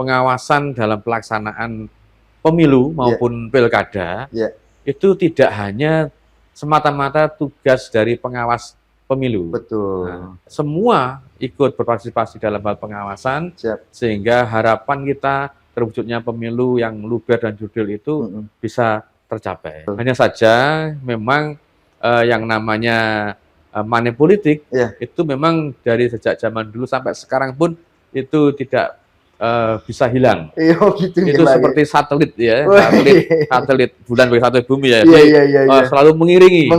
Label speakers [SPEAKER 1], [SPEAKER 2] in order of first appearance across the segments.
[SPEAKER 1] pengawasan dalam pelaksanaan pemilu maupun pilkada itu tidak hanya semata-mata tugas dari pengawas pemilu.
[SPEAKER 2] Betul.
[SPEAKER 1] Nah, semua ikut berpartisipasi dalam hal pengawasan, sehingga harapan kita terwujudnya pemilu yang luber dan jurdil itu bisa tercapai. Hanya saja memang yang namanya money politik itu memang dari sejak zaman dulu sampai sekarang pun itu tidak bisa hilang. Itu seperti satelit ya, satelit bulan bagi satelit bumi ya. Selalu mengiringi.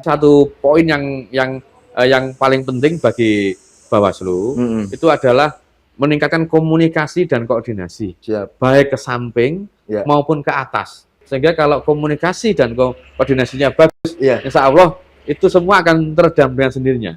[SPEAKER 1] Satu poin yang paling penting bagi Bawaslu itu adalah meningkatkan komunikasi dan koordinasi, baik ke samping maupun ke atas. Sehingga kalau komunikasi dan koordinasinya bagus, insya Allah itu semua akan teredam dengan sendirinya.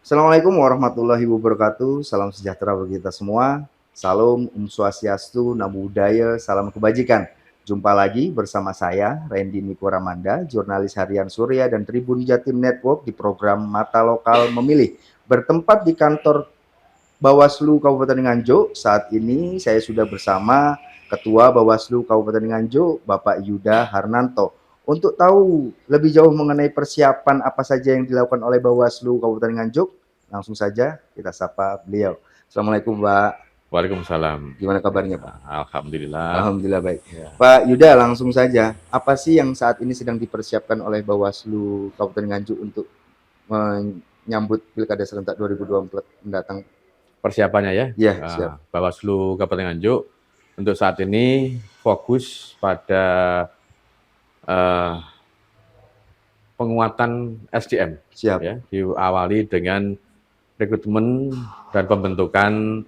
[SPEAKER 2] Assalamualaikum warahmatullahi wabarakatuh. Salam sejahtera bagi kita semua. Salam, Swastiastu, Namo Buddhaya, salam kebajikan. Jumpa lagi bersama saya, Randy Niko Ramanda, jurnalis harian Surya dan Tribun Jatim Network di program Mata Lokal Memilih. Bertempat di kantor Bawaslu Kabupaten Nganjuk. Saat ini saya sudah bersama Ketua Bawaslu Kabupaten Nganjuk, Bapak Yuda Harnanto. Untuk tahu lebih jauh mengenai persiapan apa saja yang dilakukan oleh Bawaslu Kabupaten Nganjuk, langsung saja kita sapa beliau. Assalamualaikum, Pak.
[SPEAKER 1] Waalaikumsalam.
[SPEAKER 2] Gimana kabarnya, Pak?
[SPEAKER 1] Alhamdulillah.
[SPEAKER 2] Alhamdulillah baik. Pak Yuda, langsung saja. Apa sih yang saat ini sedang dipersiapkan oleh Bawaslu Kabupaten Nganjuk untuk menyambut Pilkada Serentak 2024 mendatang?
[SPEAKER 1] Persiapannya ya?
[SPEAKER 2] Ya, siap.
[SPEAKER 1] Bawaslu Kabupaten Nganjuk untuk saat ini fokus pada penguatan SDM, ya, diawali dengan rekrutmen dan pembentukan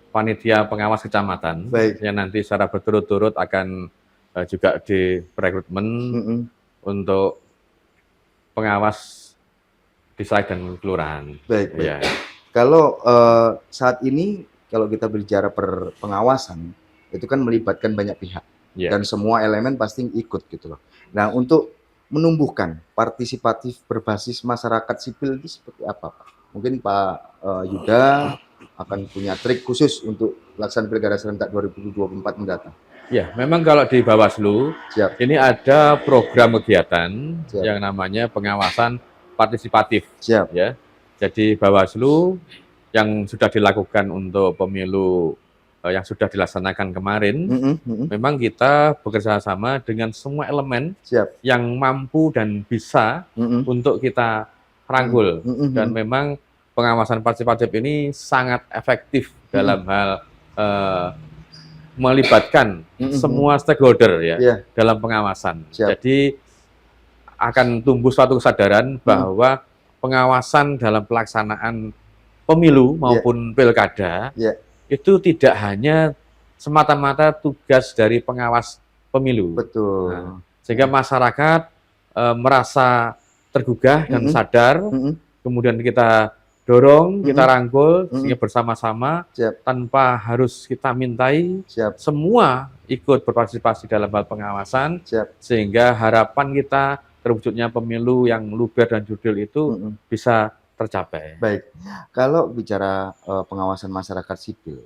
[SPEAKER 1] panitia pengawas kecamatan yang nanti secara berturut-turut akan juga direkrutmen untuk pengawas desa dan kelurahan.
[SPEAKER 2] Baik. Ya. Kalau saat ini kalau kita bicara pengawasan itu kan melibatkan banyak pihak dan semua elemen pasti ikut gitu loh. Nah, untuk menumbuhkan partisipatif berbasis masyarakat sipil itu seperti apa, Pak? Mungkin Pak Yuda akan punya trik khusus untuk pelaksanaan Pilkada Serentak 2024 mendatang.
[SPEAKER 1] Ya, memang kalau di Bawaslu ini ada program kegiatan yang namanya pengawasan partisipatif. Ya, jadi Bawaslu yang sudah dilakukan untuk pemilu yang sudah dilaksanakan kemarin, memang kita bekerja sama dengan semua elemen yang mampu dan bisa untuk kita rangkul. Dan memang pengawasan partisipatif ini sangat efektif dalam hal melibatkan semua stakeholder ya dalam pengawasan. Jadi akan tumbuh suatu kesadaran bahwa pengawasan dalam pelaksanaan pemilu maupun pilkada itu tidak hanya semata-mata tugas dari pengawas pemilu.
[SPEAKER 2] Betul.
[SPEAKER 1] Nah, sehingga masyarakat merasa tergugah dan sadar, kemudian kita dorong, kita rangkul, sehingga bersama-sama tanpa harus kita mintai, semua ikut berpartisipasi dalam hal pengawasan, sehingga harapan kita terwujudnya pemilu yang luber dan jurdil itu bisa tercapai.
[SPEAKER 2] Baik, kalau bicara pengawasan masyarakat sipil,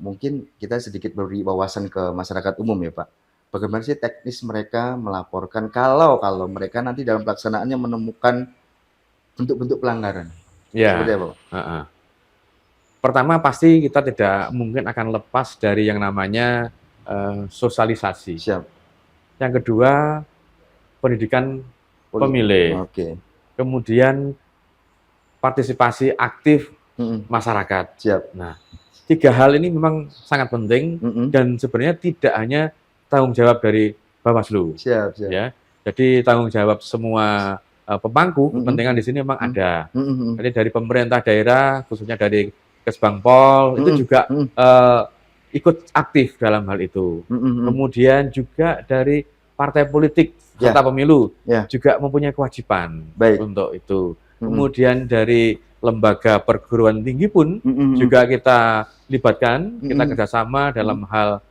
[SPEAKER 2] mungkin kita sedikit beri wawasan ke masyarakat umum ya Pak. Bagaimana sih teknis mereka melaporkan kalau mereka nanti dalam pelaksanaannya menemukan bentuk-bentuk pelanggaran?
[SPEAKER 1] Ya.
[SPEAKER 2] Seperti apa?
[SPEAKER 1] Pertama pasti kita tidak mungkin akan lepas dari yang namanya sosialisasi.
[SPEAKER 2] Siap.
[SPEAKER 1] Yang kedua, pendidikan pemilih.
[SPEAKER 2] Oke.
[SPEAKER 1] Kemudian partisipasi aktif masyarakat.
[SPEAKER 2] Siap.
[SPEAKER 1] Nah, 3 hal ini memang sangat penting dan sebenarnya tidak hanya tanggung jawab dari Bawaslu.
[SPEAKER 2] Siap.
[SPEAKER 1] Ya. Jadi tanggung jawab semua pemangku kepentingan di sini memang ada. Jadi dari pemerintah daerah, khususnya dari Kesbangpol, itu juga ikut aktif dalam hal itu. Kemudian juga dari partai politik serta pemilu juga mempunyai kewajiban untuk itu. Kemudian dari lembaga perguruan tinggi pun juga kita libatkan, kita kerjasama dalam hal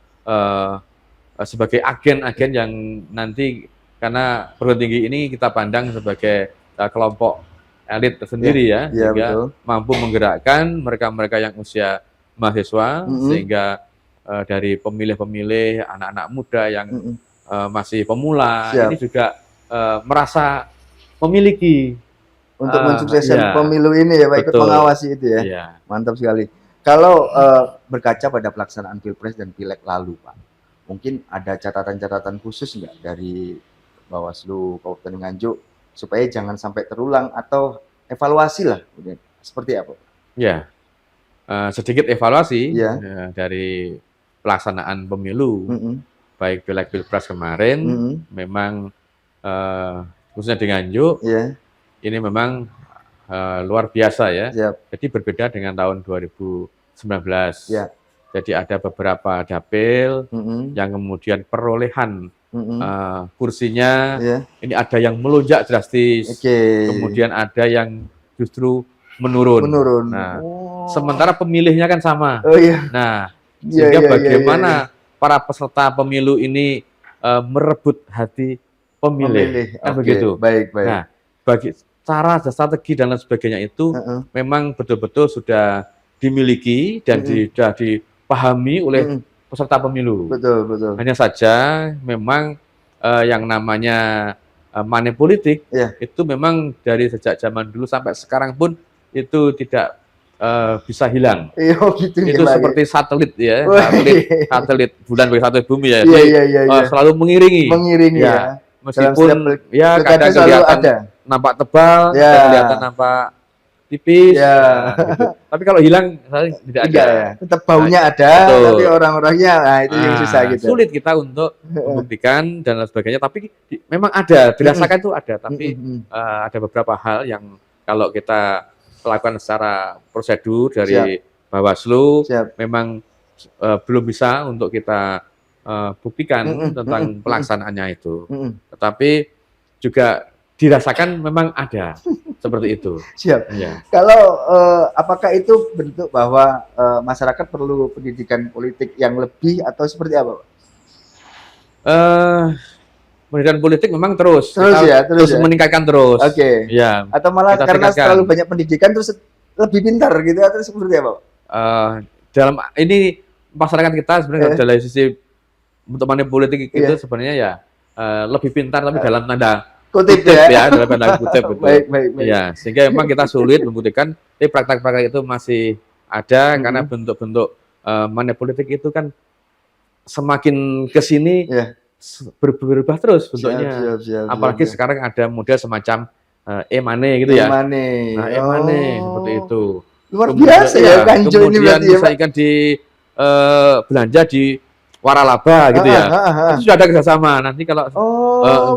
[SPEAKER 1] sebagai agen-agen yang nanti, karena perguruan tinggi ini kita pandang sebagai kelompok elit tersendiri sehingga mampu menggerakkan mereka-mereka yang usia mahasiswa, sehingga dari pemilih-pemilih, anak-anak muda yang masih pemula, ini juga merasa memiliki
[SPEAKER 2] untuk mensukseskan pemilu ini ya Pak, ikut mengawasi itu ya. Mantap sekali. Kalau berkaca pada pelaksanaan Pilpres dan Pileg lalu Pak, mungkin ada catatan-catatan khusus nggak dari Bawaslu Kabupaten Nganjuk supaya jangan sampai terulang, atau evaluasi lah, seperti apa?
[SPEAKER 1] Ya, sedikit evaluasi dari pelaksanaan pemilu, baik Pileg Pilpres kemarin, memang khususnya di Nganjuk, ini memang luar biasa ya. Jadi berbeda dengan tahun 2019. Jadi ada beberapa dapil yang kemudian perolehan kursinya ini ada yang melonjak drastis, kemudian ada yang justru menurun. Nah, sementara pemilihnya kan sama. Nah, sehingga bagaimana para peserta pemilu ini merebut hati pemilih. Kan begitu. Nah, bagi cara strategi dan lain sebagainya itu memang betul-betul sudah dimiliki dan sudah dipahami oleh peserta pemilu.
[SPEAKER 2] Betul.
[SPEAKER 1] Hanya saja memang yang namanya money politik itu memang dari sejak zaman dulu sampai sekarang pun itu tidak bisa hilang. Itu seperti satelit ya, satelit bulan bagi satelit bumi ya. Selalu mengiringi ya. Meskipun ya kadang kelihatan nampak tebal, kelihatan nampak tipis, gitu. Tapi kalau hilang tidak ada.
[SPEAKER 2] Tetap baunya ada, tapi orang-orangnya, nah itu yang susah gitu.
[SPEAKER 1] Sulit kita untuk membuktikan dan lain sebagainya. Tapi memang ada, dirasakan itu ada. Tapi ada beberapa hal yang kalau kita lakukan secara prosedur dari Bawaslu, memang belum bisa untuk kita buktikan tentang pelaksanaannya itu. Tetapi juga dirasakan memang ada seperti itu.
[SPEAKER 2] Kalau apakah itu bentuk bahwa masyarakat perlu pendidikan politik yang lebih atau seperti apa?
[SPEAKER 1] Pendidikan politik memang terus meningkatkan terus.
[SPEAKER 2] Ya. Atau malah karena terlalu banyak pendidikan terus lebih pintar gitu, atau seperti apa?
[SPEAKER 1] Dalam ini masyarakat kita sebenarnya dari sisi untuk money politik itu sebenarnya ya lebih pintar, tapi dalam tanda kutip ya, dalam tanda kutip gitu. Ya, sehingga memang kita sulit membuktikan, tapi praktek-praktek itu masih ada karena bentuk-bentuk money politik itu kan semakin kesini berubah terus bentuknya. Apalagi sekarang ada model semacam e-money gitu ya. Nah, e-money seperti itu.
[SPEAKER 2] Luar biasa ya Nganjuk ini
[SPEAKER 1] berarti ya. Kemudian di belanja di waralaba gitu ya. Itu sudah ada kerjasama. Nanti kalau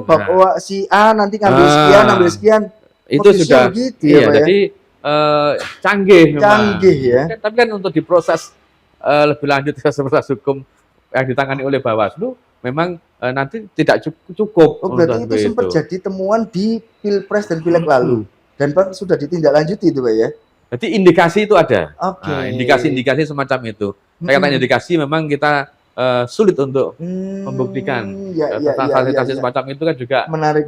[SPEAKER 2] bahwa si A nanti ngambil sekian,
[SPEAKER 1] itu sudah gitu ya, jadi canggih
[SPEAKER 2] ya.
[SPEAKER 1] Tapi kan untuk diproses lebih lanjut proses hukum yang ditangani oleh Bawaslu memang nanti tidak cukup.
[SPEAKER 2] Berarti itu sempat jadi temuan di Pilpres dan Pileg lalu dan sudah ditindaklanjuti itu Pak ya.
[SPEAKER 1] Jadi indikasi itu ada. Nah, indikasi-indikasi semacam itu. Kaitan indikasi memang kita sulit untuk membuktikan. Tentang semacam itu kan juga
[SPEAKER 2] menarik.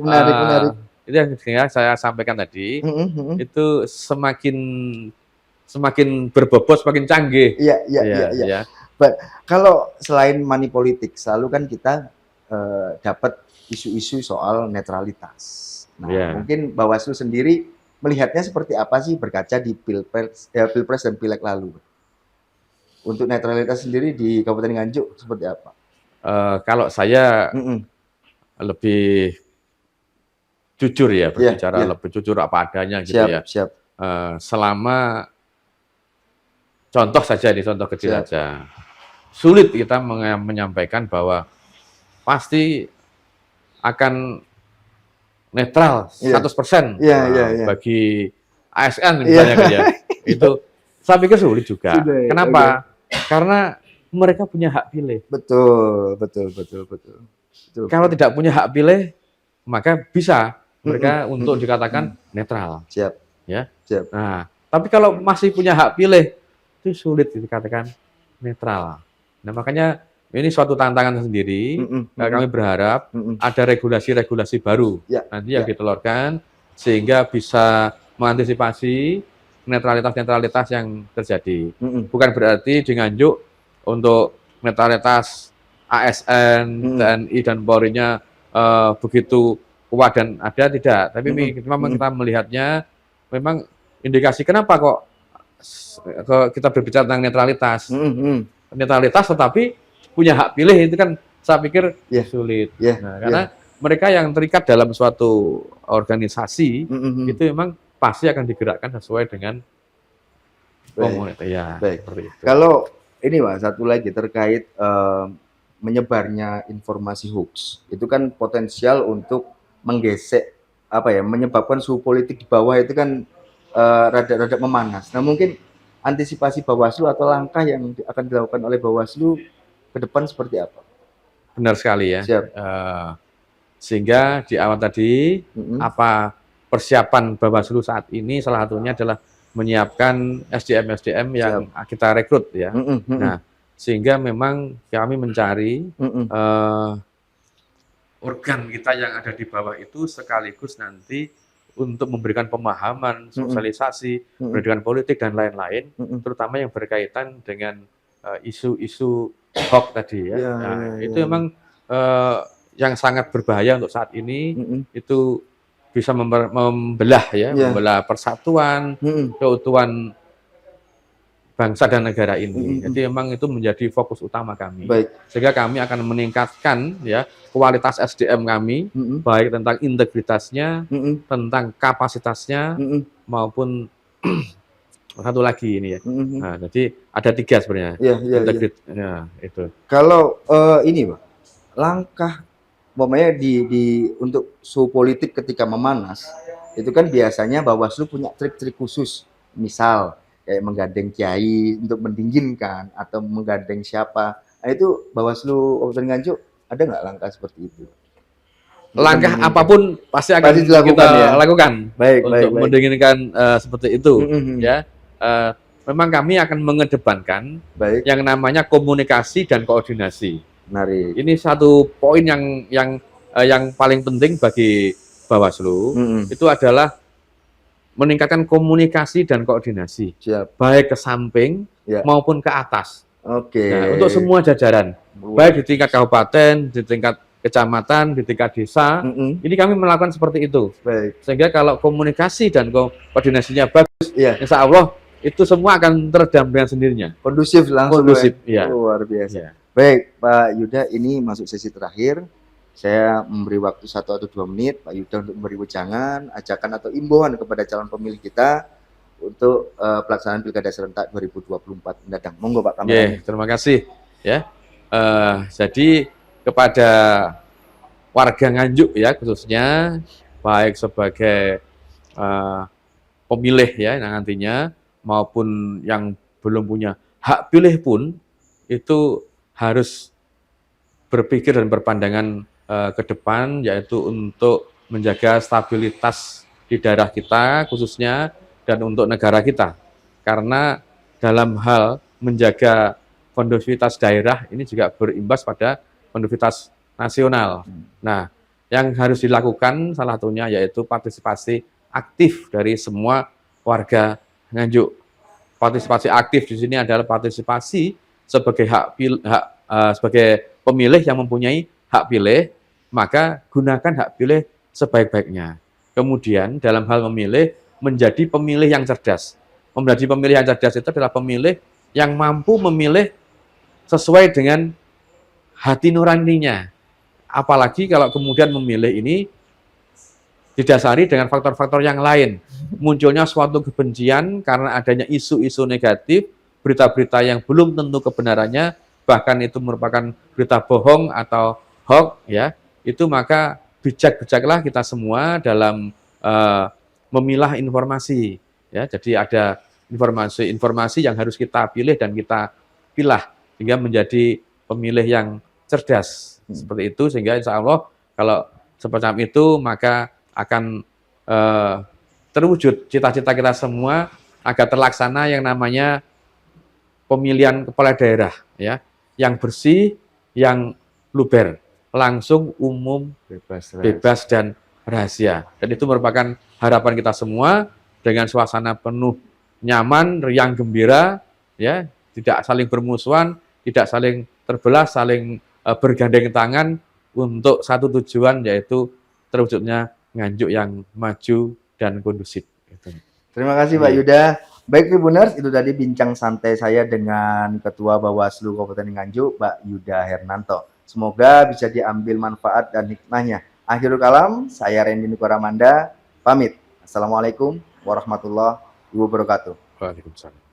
[SPEAKER 1] Itu yang saya sampaikan tadi. Itu semakin berbobot, semakin canggih.
[SPEAKER 2] Iya. Kalau selain money politik, selalu kan kita dapat isu-isu soal netralitas. Nah, mungkin Bawaslu sendiri melihatnya seperti apa sih berkaca di Pilpres dan Pileg lalu? Untuk netralitas sendiri di Kabupaten Nganjuk seperti apa?
[SPEAKER 1] Kalau saya lebih jujur ya, berbicara lebih jujur apa adanya gitu ya.
[SPEAKER 2] Siap.
[SPEAKER 1] Selama contoh saja ini, contoh kecil aja. Sulit kita menyampaikan bahwa pasti akan netral 100% bagi ASN misalnya kan ya. Itu saya pikir sulit juga. Kenapa? Karena mereka punya hak pilih.
[SPEAKER 2] Betul.
[SPEAKER 1] Kalau tidak punya hak pilih, maka bisa mereka untuk dikatakan netral.
[SPEAKER 2] Siap.
[SPEAKER 1] Nah, tapi kalau masih punya hak pilih, itu sulit dikatakan netral. Nah, makanya ini suatu tantangan sendiri. Kami berharap ada regulasi-regulasi baru nanti yang ditelurkan sehingga bisa mengantisipasi netralitas-netralitas yang terjadi. Bukan berarti di Nganjuk untuk netralitas ASN, TNI dan Polri-nya begitu kuat dan ada tidak. Tapi memang kita melihatnya memang indikasi kenapa kok kita berbicara tentang netralitas. Netralitas tetapi punya hak pilih itu kan saya pikir sulit. Nah, karena mereka yang terikat dalam suatu organisasi itu memang pasti akan digerakkan sesuai dengan komunitas. Seperti itu.
[SPEAKER 2] Kalau ini Pak, satu lagi terkait menyebarnya informasi hoax, itu kan potensial untuk menggesek menyebabkan suhu politik di bawah itu kan rada-rada memanas. Nah, mungkin antisipasi Bawaslu atau langkah yang akan dilakukan oleh Bawaslu ke depan seperti apa?
[SPEAKER 1] Benar sekali ya. Sehingga di awal tadi apa persiapan Bawaslu saat ini salah satunya adalah menyiapkan SDM yang kita rekrut ya. Nah, sehingga memang kami mencari organ kita yang ada di bawah itu sekaligus nanti untuk memberikan pemahaman, sosialisasi, pendidikan politik dan lain-lain, terutama yang berkaitan dengan isu-isu hoax tadi ya. Nah, itu memang yang sangat berbahaya untuk saat ini. Itu bisa membelah ya, membelah persatuan, keutuhan bangsa dan negara ini. Jadi memang itu menjadi fokus utama kami. Sehingga kami akan meningkatkan ya kualitas SDM kami, baik tentang integritasnya, tentang kapasitasnya, maupun satu lagi ini ya. Nah, jadi ada 3 sebenarnya. Itu.
[SPEAKER 2] Kalau ini Pak, langkah untuk suhu politik ketika memanas, itu kan biasanya Bawaslu punya trik-trik khusus. Misal kayak menggandeng kiai untuk mendinginkan atau menggandeng siapa. Nah, itu Bawaslu Kabupaten Nganjuk ada nggak langkah seperti itu?
[SPEAKER 1] Langkah apapun pasti akan kita lakukan untuk mendinginkan seperti itu ya. Memang kami akan mengedepankan yang namanya komunikasi dan koordinasi.
[SPEAKER 2] Menarik.
[SPEAKER 1] Ini satu poin yang paling penting bagi Bawaslu itu adalah meningkatkan komunikasi dan koordinasi, baik ke samping maupun ke atas. Nah, untuk semua jajaran, baik di tingkat kabupaten, di tingkat kecamatan, di tingkat desa, ini kami melakukan seperti itu. Sehingga kalau komunikasi dan koordinasinya bagus, insya Allah itu semua akan teredam dengan sendirinya.
[SPEAKER 2] Kondusif langsung.
[SPEAKER 1] Kondusif,
[SPEAKER 2] luar biasa. Baik, Pak Yuda, ini masuk sesi terakhir. Saya memberi waktu 1 atau 2 menit Pak Yuda untuk memberi wejangan, ajakan atau imbauan kepada calon pemilih kita untuk pelaksanaan Pilkada serentak 2024 mendatang. Monggo Pak Kamarani.
[SPEAKER 1] Terima kasih ya. Jadi kepada warga Nganjuk ya khususnya, baik sebagai pemilih ya nantinya maupun yang belum punya hak pilih pun itu harus berpikir dan berpandangan ke depan, yaitu untuk menjaga stabilitas di daerah kita khususnya dan untuk negara kita. Karena dalam hal menjaga kondusivitas daerah ini juga berimbas pada kondusivitas nasional. Nah, yang harus dilakukan salah satunya yaitu partisipasi aktif dari semua warga Nganjuk. Partisipasi aktif di sini adalah partisipasi sebagai sebagai pemilih yang mempunyai hak pilih, maka gunakan hak pilih sebaik-baiknya. Kemudian dalam hal memilih menjadi pemilih yang cerdas. Menjadi pemilih yang cerdas itu adalah pemilih yang mampu memilih sesuai dengan hati nuraninya. Apalagi kalau kemudian memilih ini didasari dengan faktor-faktor yang lain. Munculnya suatu kebencian karena adanya isu-isu negatif, berita-berita yang belum tentu kebenarannya, bahkan itu merupakan berita bohong atau hoax, ya, itu maka bijak-bijaklah kita semua dalam memilah informasi. Ya, jadi ada informasi-informasi yang harus kita pilih dan kita pilah sehingga menjadi pemilih yang cerdas. Seperti itu, sehingga insya Allah kalau semacam itu maka akan terwujud cita-cita kita semua agar terlaksana yang namanya pemilihan kepala daerah, ya, yang bersih, yang luber, langsung, umum, bebas dan rahasia. Dan itu merupakan harapan kita semua dengan suasana penuh nyaman, riang, gembira, ya, tidak saling bermusuhan, tidak saling terbelah, saling bergandeng tangan untuk satu tujuan, yaitu terwujudnya Nganjuk yang maju dan kondusif.
[SPEAKER 2] Terima kasih Pak Yuda. Baik Tribuners, itu tadi bincang santai saya dengan Ketua Bawaslu Kabupaten Nganjuk, Pak Yuda Hernanto. Semoga bisa diambil manfaat dan hikmahnya. Akhirul kalam, saya Randy Nukoramanda, pamit. Assalamualaikum warahmatullahi wabarakatuh.
[SPEAKER 1] Waalaikumsalam.